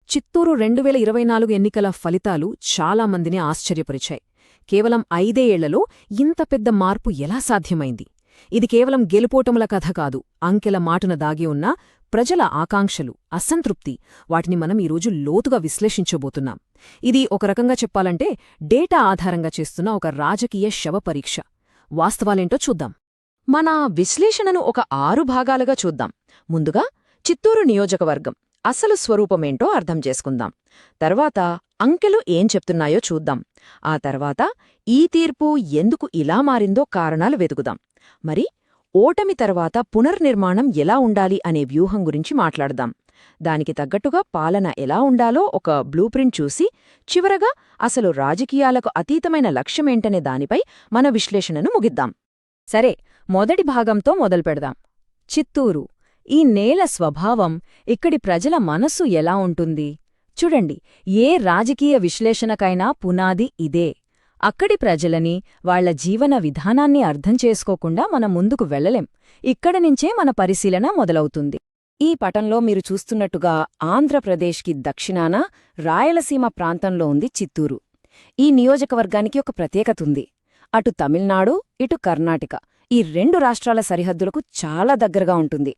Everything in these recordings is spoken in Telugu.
చిత్తూరు 2024 ఎన్నికల ఫలితాలు చాలామందిని ఆశ్చర్యపరిచాయి. కేవలం 5 ఏళ్లలో ఇంత పెద్ద మార్పు ఎలా సాధ్యమైంది? ఇది కేవలం గెలుపోటముల కథ కాదు, అంకెల మాటున దాగి ఉన్న ప్రజల ఆకాంక్షలు, అసంతృప్తి, వాటిని మనం ఈరోజు లోతుగా విశ్లేషించబోతున్నాం. ఇది ఒక రకంగా చెప్పాలంటే డేటా ఆధారంగా చేస్తున్న ఒక రాజకీయ శవపరీక్ష. వాస్తవాలేంటో చూద్దాం. మన విశ్లేషణను ఒక 6 భాగాలుగా చూద్దాం. ముందుగా చిత్తూరు నియోజకవర్గం అసలు స్వరూపమేంటో అర్థం చేసుకుందాం. తర్వాత అంకెలు ఏం చెప్తున్నాయో చూద్దాం. ఆ తర్వాత ఈ తీర్పు ఎందుకు ఇలా మారిందో కారణాలు వెతుకుదాం. మరి ఓటమి తర్వాత పునర్నిర్మాణం ఎలా ఉండాలి అనే వ్యూహం గురించి మాట్లాడదాం. దానికి తగ్గట్టుగా పాలన ఎలా ఉండాలో ఒక బ్లూప్రింట్ చూసి, చివరగా అసలు రాజకీయాలకు అతీతమైన లక్ష్యమేంటనే దానిపై మన విశ్లేషణను ముగిద్దాం. సరే, మొదటి భాగంతో మొదలుపెడదాం. చిత్తూరు. ఈ నేల స్వభావం, ఇక్కడి ప్రజల మనస్సు ఎలా ఉంటుంది? చూడండి, ఏ రాజకీయ విశ్లేషణకైనా పునాది ఇదే. అక్కడి ప్రజలని, వాళ్ల జీవన విధానాన్ని అర్థం చేసుకోకుండా మనం ముందుకు వెళ్లలేం. ఇక్కడి నుంచే మన పరిశీలన మొదలవుతుంది. ఈ పటంలో మీరు చూస్తున్నట్టుగా ఆంధ్రప్రదేశ్కి దక్షిణాన రాయలసీమ ప్రాంతంలో ఉంది చిత్తూరు. ఈ నియోజకవర్గానికి ఒక ప్రత్యేకతుంది. అటు తమిళనాడు, ఇటు కర్ణాటక, ఈ 2 రాష్ట్రాల సరిహద్దులకు చాలా దగ్గరగా ఉంటుంది.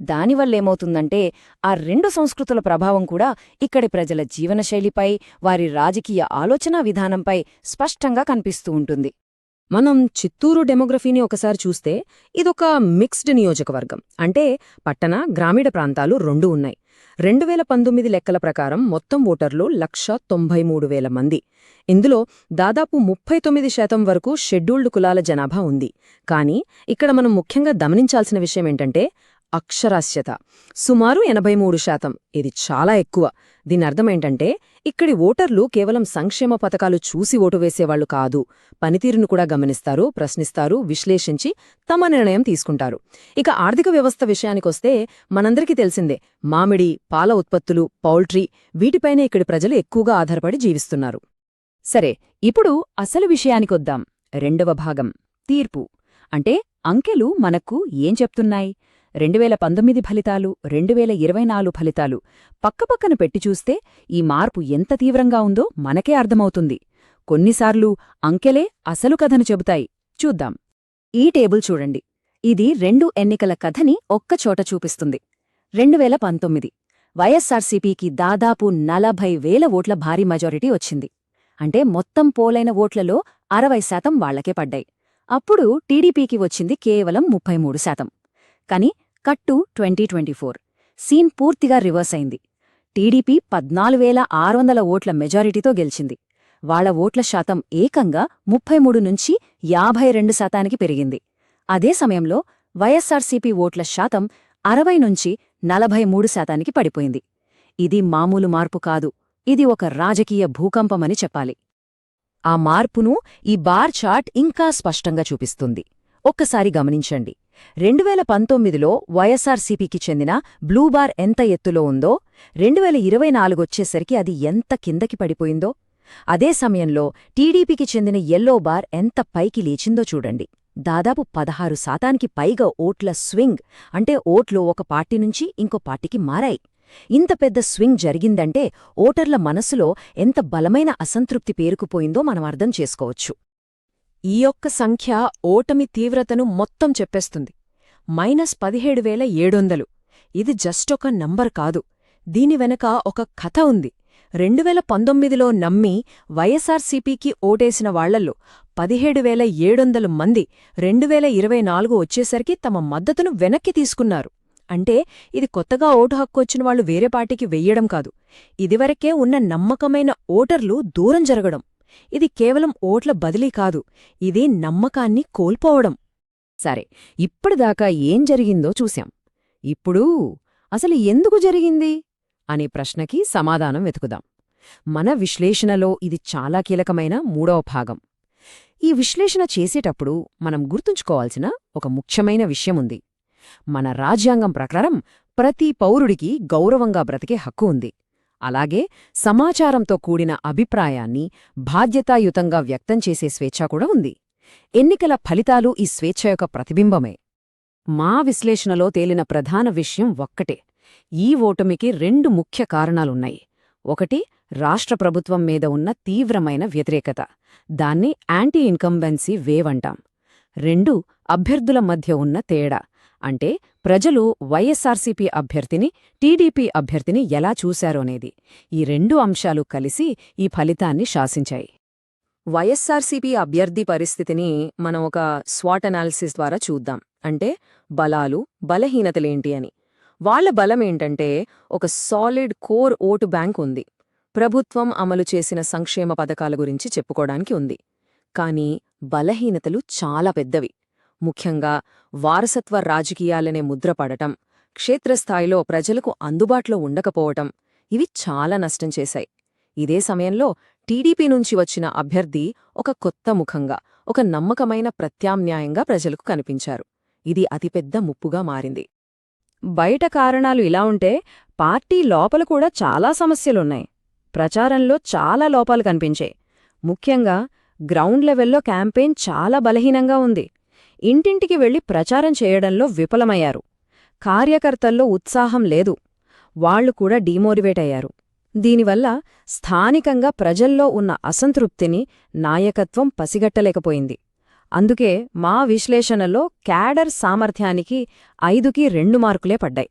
దానివల్లేమవుతుందంటే ఆ 2 సంస్కృతుల ప్రభావం కూడా ఇక్కడి ప్రజల జీవనశైలిపై, వారి రాజకీయ ఆలోచనా విధానంపై స్పష్టంగా కనిపిస్తూ ఉంటుంది. మనం చిత్తూరు డెమోగ్రఫీని ఒకసారి చూస్తే ఇదొక మిక్స్డ్ నియోజకవర్గం. అంటే పట్టణ, గ్రామీణ ప్రాంతాలు 2 ఉన్నాయి. 2019 లెక్కల ప్రకారం మొత్తం ఓటర్లు 1,93,000 మంది. ఇందులో దాదాపు 39% వరకు షెడ్యూల్డ్ కులాల జనాభా ఉంది. కానీ ఇక్కడ మనం ముఖ్యంగా గమనించాల్సిన విషయమేంటంటే అక్షరాస్యత సుమారు 83%. ఇది చాలా ఎక్కువ. దీనర్థమేంటంటే ఇక్కడి ఓటర్లు కేవలం సంక్షేమ పథకాలు చూసి ఓటు వేసేవాళ్లు కాదు, పనితీరును కూడా గమనిస్తారు, ప్రశ్నిస్తారు, విశ్లేషించి తమ నిర్ణయం తీసుకుంటారు. ఇక ఆర్థిక వ్యవస్థ విషయానికొస్తే మనందరికీ తెలిసిందే, మామిడి, పాల ఉత్పత్తులు, పౌల్ట్రీ, వీటిపైనే ఇక్కడి ప్రజలు ఎక్కువగా ఆధారపడి జీవిస్తున్నారు. సరే, ఇప్పుడు అసలు విషయానికొద్దాం. 2వ భాగం, తీర్పు. అంటే అంకెలు మనకు ఏం చెప్తున్నాయి? 2019 ఫలితాలు, 2024 ఫలితాలు పక్కపక్కన పెట్టి చూస్తే ఈ మార్పు ఎంత తీవ్రంగా ఉందో మనకే అర్థమవుతుంది. కొన్నిసార్లు అంకెలే అసలు కథను చెబుతాయి. చూద్దాం. ఈ టేబుల్ చూడండి. ఇది 2 ఎన్నికల కథని ఒక్కచోట చూపిస్తుంది. 2019 వైఎస్సార్సీపీకి దాదాపు 40,000 ఓట్ల భారీ మెజారిటీ వచ్చింది. అంటే మొత్తం పోలైన ఓట్లలో 60% వాళ్లకే పడ్డాయి. అప్పుడు టీడీపీకి వచ్చింది కేవలం 33%. కాని కట్టు 2024 సీన్ పూర్తిగా రివర్స్ అయింది. టీడీపీ 14,600 ఓట్ల మెజారిటీతో గెలిచింది. వాళ్ల ఓట్ల శాతం ఏకంగా 33 నుంచి 52% పెరిగింది. అదే సమయంలో వైఎస్సార్సీపీ ఓట్ల శాతం 60 నుంచి 43% పడిపోయింది. ఇది మామూలు మార్పు కాదు, ఇది ఒక రాజకీయ భూకంపమని చెప్పాలి. ఆ మార్పును ఈ బార్ చార్ట్ ఇంకా స్పష్టంగా చూపిస్తుంది. ఒక్కసారి గమనించండి. 2019లో వైఎస్సార్సీపీకి చెందిన బ్లూ బార్ ఎంత ఎత్తులో ఉందో, 2024 వచ్చేసరికి అది ఎంత కిందకి పడిపోయిందో, అదే సమయంలో టీడీపీకి చెందిన యెల్లో బార్ ఎంత పైకి లేచిందో చూడండి. దాదాపు 16% పైగా ఓట్ల స్వింగ్, అంటే ఓట్లు ఒక పార్టీ నుంచి ఇంకో పార్టీకి మారాయి. ఇంత పెద్ద స్వింగ్ జరిగిందంటే ఓటర్ల మనసులో ఎంత బలమైన అసంతృప్తి పేరుకుపోయిందో మనం అర్థం చేసుకోవచ్చు. ఈ ఒక్క సంఖ్య ఓటమి తీవ్రతను మొత్తం చెప్పేస్తుంది. -17,700. ఇది జస్ట్ ఒక నంబర్ కాదు, దీని వెనక ఒక కథ ఉంది. 2019లో నమ్మి వైఎస్సార్సీపీకి ఓటేసిన వాళ్లల్లో 17,700 మంది 2024 వచ్చేసరికి తమ మద్దతును వెనక్కి తీసుకున్నారు. అంటే ఇది కొత్తగా ఓటు హక్కు వచ్చిన వాళ్లు వేరే పార్టీకి వెయ్యడం కాదు, ఇదివరకే ఉన్న నమ్మకమైన ఓటర్లు దూరం జరగడం. ఇది కేవలం ఓట్ల బదిలీ కాదు, ఇది నమ్మకాన్ని కోల్పోవడం. సరే, ఇప్పటిదాకా ఏం జరిగిందో చూశాం. ఇప్పుడు అసలు ఎందుకు జరిగింది అనే ప్రశ్నకి సమాధానం వెతుకుదాం. మన విశ్లేషణలో ఇది చాలా కీలకమైన 3వ భాగం. ఈ విశ్లేషణ చేసేటప్పుడు మనం గుర్తుంచుకోవాల్సిన ఒక ముఖ్యమైన విషయముంది. మన రాజ్యాంగం ప్రకారం ప్రతి పౌరుడికి గౌరవంగా బ్రతికే హక్కు ఉంది. అలాగే సమాచారంతో కూడిన అభిప్రాయాన్ని బాధ్యతాయుతంగా వ్యక్తం చేసే స్వేచ్ఛ కూడా ఉంది. ఎన్నికల ఫలితాలు ఈ స్వేచ్ఛ యొక్క ప్రతిబింబమే. మా విశ్లేషణలో తేలిన ప్రధాన విషయం ఒక్కటే. ఈ ఓటమికి 2 ముఖ్య కారణాలున్నాయి. ఒకటి, రాష్ట్ర ప్రభుత్వం మీద ఉన్న తీవ్రమైన వ్యతిరేకత. దాన్ని యాంటీ ఇన్కంబెన్సీ వేవ్ అంటాం. 2, అభ్యర్థుల మధ్య ఉన్న తేడా. అంటే ప్రజలు వైఎస్సార్సీపీ అభ్యర్థిని, టీడీపీ అభ్యర్థిని ఎలా చూశారోనేది. ఈ 2 అంశాలు కలిసి ఈ ఫలితాన్ని శాసించాయి. వైఎస్సార్సీపీ అభ్యర్థి పరిస్థితిని మనం ఒక స్వాట్ అనాలిసిస్ ద్వారా చూద్దాం. అంటే బలాలు, బలహీనతలేంటి అని. వాళ్ల బలమేంటంటే ఒక సాలిడ్ కోర్ ఓటు బ్యాంక్ ఉంది. ప్రభుత్వం అమలు చేసిన సంక్షేమ పథకాల గురించి చెప్పుకోడానికి ఉంది. కానీ బలహీనతలు చాలా పెద్దవి. ముఖ్యంగా వారసత్వ రాజకీయాలనే ముద్రపడటం, క్షేత్రస్థాయిలో ప్రజలకు అందుబాటులో ఉండకపోవటం ఇవి చాలా నష్టం చేశాయి. ఇదే సమయంలో టీడీపీ నుంచి వచ్చిన అభ్యర్థి ఒక కొత్త ముఖంగా, ఒక నమ్మకమైన ప్రత్యామ్నాయంగా ప్రజలకు కనిపించారు. ఇది అతిపెద్ద ముప్పుగా మారింది. బయట కారణాలు ఇలా ఉంటే పార్టీ లోపల కూడా చాలా సమస్యలున్నాయి. ప్రచారంలో చాలా లోపాలు కనిపించాయి. ముఖ్యంగా గ్రౌండ్ లెవెల్లో క్యాంపెయిన్ చాలా బలహీనంగా ఉంది. ఇంటింటికి వెళ్లి ప్రచారం చేయడంలో విఫలమయ్యారు. కార్యకర్తల్లో ఉత్సాహం లేదు. వాళ్లు కూడా డీమోటివేట్ అయ్యారు. దీనివల్ల స్థానికంగా ప్రజల్లో ఉన్న అసంతృప్తిని నాయకత్వం పసిగట్టలేకపోయింది. అందుకే మా విశ్లేషణలో క్యాడర్ సామర్థ్యానికి 5కి 2 మార్కులే పడ్డాయి.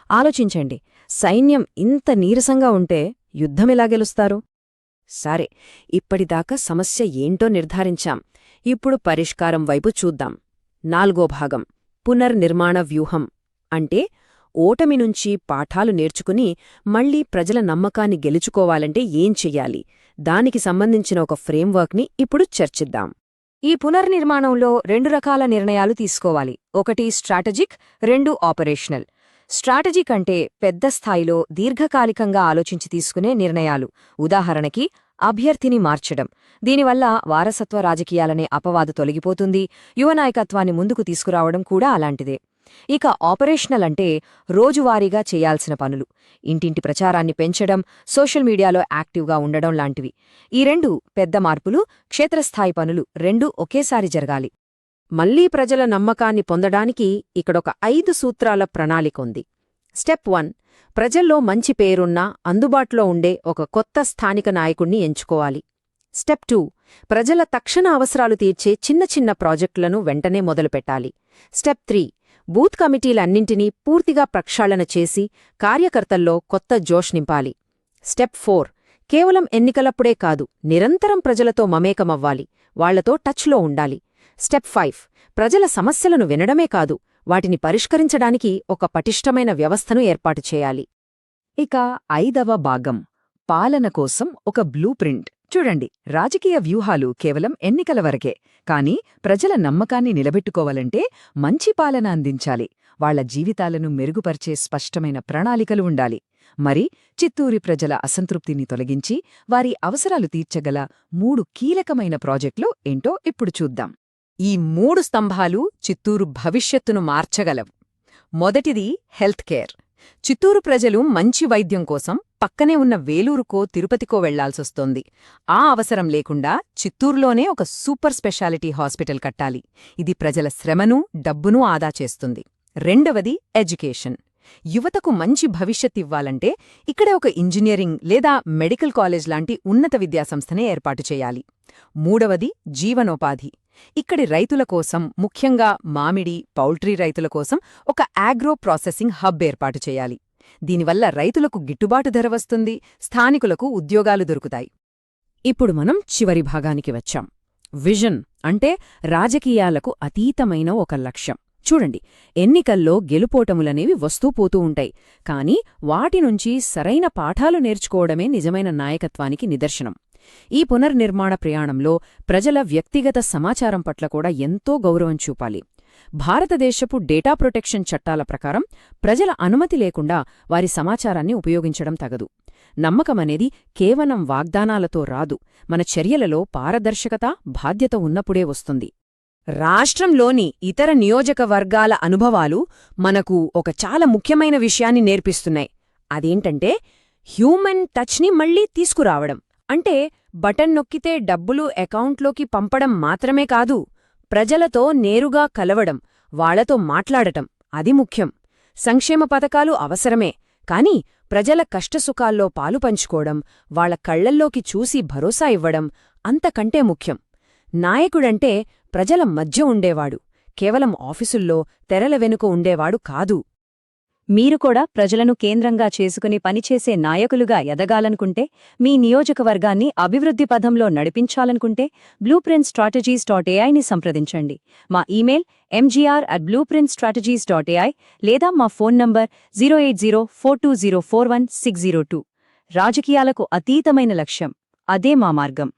ఆలోచించండి, సైన్యం ఇంత నీరసంగా ఉంటే యుద్ధమెలా గెలుస్తారు? సరే, ఇప్పటిదాకా సమస్య ఏంటో నిర్ధారించాం. ఇప్పుడు పరిష్కారం వైపు చూద్దాం. 4వ భాగం, పునర్నిర్మాణ వ్యూహం. అంటే ఓటమి నుంచి పాఠాలు నేర్చుకుని మళ్లీ ప్రజల నమ్మకాన్ని గెలుచుకోవాలంటే ఏం చెయ్యాలి, దానికి సంబంధించిన ఒక ఫ్రేమ్వర్క్ని ఇప్పుడు చర్చిద్దాం. ఈ పునర్నిర్మాణంలో 2 రకాల నిర్ణయాలు తీసుకోవాలి. ఒకటి స్ట్రాటజిక్, 2 ఆపరేషనల్. స్ట్రాటజిక్ అంటే పెద్ద స్థాయిలో దీర్ఘకాలికంగా ఆలోచించి తీసుకునే నిర్ణయాలు. ఉదాహరణకి అభ్యర్థిని మార్చడం. దీనివల్ల వారసత్వ రాజకీయాలనే అపవాదు తొలగిపోతుంది. యువ నాయకత్వాన్ని ముందుకు తీసుకురావడం కూడా అలాంటిదే. ఇక ఆపరేషనల్ అంటే రోజువారీగా చేయాల్సిన పనులు. ఇంటింటి ప్రచారాన్ని పెంచడం, సోషల్ మీడియాలో యాక్టివ్గా ఉండడం లాంటివి. ఈ 2 పెద్ద మార్పులు, క్షేత్రస్థాయి పనులు 2 ఒకేసారి జరగాలి. మళ్లీ ప్రజల నమ్మకాన్ని పొందడానికి ఇక్కడొక 5 సూత్రాల ప్రణాళిక ఉంది. స్టెప్ 1, ప్రజల్లో మంచి పేరున్నా అందుబాటులో ఉండే ఒక కొత్త స్థానిక నాయకుణ్ణి ఎంచుకోవాలి. స్టెప్ 2, ప్రజల తక్షణ అవసరాలు తీర్చే చిన్న చిన్న ప్రాజెక్టులను వెంటనే మొదలుపెట్టాలి. స్టెప్ 3, బూత్ కమిటీలన్నింటినీ పూర్తిగా ప్రక్షాళన చేసి కార్యకర్తల్లో కొత్త జోష్ నింపాలి. స్టెప్ 4, కేవలం ఎన్నికలప్పుడే కాదు, నిరంతరం ప్రజలతో మమేకమవ్వాలి, వాళ్లతో టచ్లో ఉండాలి. స్టెప్ 5, ప్రజల సమస్యలను వినడమే కాదు, వాటిని పరిష్కరించడానికి ఒక పటిష్టమైన వ్యవస్థను ఏర్పాటు చేయాలి. ఇక 5వ భాగం, పాలన కోసం ఒక బ్లూ ప్రింట్. చూడండి, రాజకీయ వ్యూహాలు కేవలం ఎన్నికల వరకే. కానీ ప్రజల నమ్మకాన్ని నిలబెట్టుకోవాలంటే మంచి పాలన అందించాలి. వాళ్ల జీవితాలను మెరుగుపరిచే స్పష్టమైన ప్రణాళికలు ఉండాలి. మరి చిత్తూరు ప్రజల అసంతృప్తిని తొలగించి వారి అవసరాలు తీర్చగల 3 కీలకమైన ప్రాజెక్టులు ఏంటో ఇప్పుడు చూద్దాం. ఈ 3 స్తంభాలు చిత్తూరు భవిష్యత్తును మార్చగలవు. మొదటిది హెల్త్ కేర్. చిత్తూరు ప్రజలు మంచి వైద్యం కోసం పక్కనే ఉన్న వేలూరుకో, తిరుపతికో వెళ్లాల్సొస్తోంది. ఆ అవసరం లేకుండా చిత్తూరులోనే ఒక సూపర్ స్పెషాలిటీ హాస్పిటల్ కట్టాలి. ఇది ప్రజల శ్రమను, డబ్బునూ ఆదా చేస్తుంది. రెండవది ఎడ్యుకేషన్. యువతకు మంచి భవిష్యత్తివ్వాలంటే ఇక్కడే ఒక ఇంజనీరింగ్ లేదా మెడికల్ కాలేజ్ లాంటి ఉన్నత విద్యాసంస్థనే ఏర్పాటు చేయాలి. మూడవది జీవనోపాధి. ఇక్కడి రైతుల కోసం, ముఖ్యంగా మామిడి, పౌల్ట్రీ రైతుల కోసం ఒక ఆగ్రో ప్రాసెసింగ్ హబ్ ఏర్పాటు చేయాలి. దీనివల్ల రైతులకు గిట్టుబాటు ధర వస్తుంది, స్థానికులకు ఉద్యోగాలు దొరుకుతాయి. ఇప్పుడు మనం చివరి భాగానికి వచ్చాం. విజన్ అంటే రాజకీయాలకు అతీతమైన ఒక లక్ష్యం. చూడండి, ఎన్నికల్లో గెలుపోటములనేవి వస్తూపోతూ ఉంటాయి. కానీ వాటి నుంచి సరైన పాఠాలు నేర్చుకోవడమే నిజమైన నాయకత్వానికి నిదర్శనం. ఈ పునర్నిర్మాణ ప్రయాణంలో ప్రజల వ్యక్తిగత సమాచారం పట్ల కూడా ఎంతో గౌరవం చూపాలి. భారతదేశపు డేటా ప్రొటెక్షన్ చట్టాల ప్రకారం ప్రజల అనుమతి లేకుండా వారి సమాచారాన్ని ఉపయోగించడం తగదు. నమ్మకమనేది కేవలం వాగ్దానాలతో రాదు, మన చర్యలలో పారదర్శకత, బాధ్యత ఉన్నప్పుడే వస్తుంది. రాష్ట్రంలోని ఇతర నియోజకవర్గాల అనుభవాలు మనకు ఒక చాలా ముఖ్యమైన విషయాన్ని నేర్పిస్తున్నాయి. అదేంటంటే హ్యూమన్ టచ్ని మళ్లీ తీసుకురావడం. అంటే బటన్ నొక్కితే డబ్బులు అకౌంట్లోకి పంపడం మాత్రమే కాదు, ప్రజలతో నేరుగా కలవడం, వాళ్లతో మాట్లాడటం, అది ముఖ్యం. సంక్షేమ పథకాలు అవసరమే, కాని ప్రజల కష్టసుఖాల్లో పాలుపంచుకోవడం, వాళ్ల కళ్లల్లోకి చూసి భరోసా ఇవ్వడం అంతకంటే ముఖ్యం. నాయకుడంటే ప్రజల మధ్య ఉండేవాడు, కేవలం ఆఫీసుల్లో తెరల వెనుక ఉండేవాడు కాదు. మీరు కూడా ప్రజలను కేంద్రంగా చేసుకుని పనిచేసే నాయకులుగా ఎదగాలనుకుంటే, మీ నియోజకవర్గాన్ని అభివృద్ధి పథంలో నడిపించాలనుకుంటే blueprintstrategies.ai ని సంప్రదించండి. మా ఇమెయిల్ mgr@blueprintstrategies.ai లేదా మా ఫోన్ నంబర్ 08042041602. రాజకీయాలకు అతీతమైన లక్ష్యం, అదే మా మార్గం.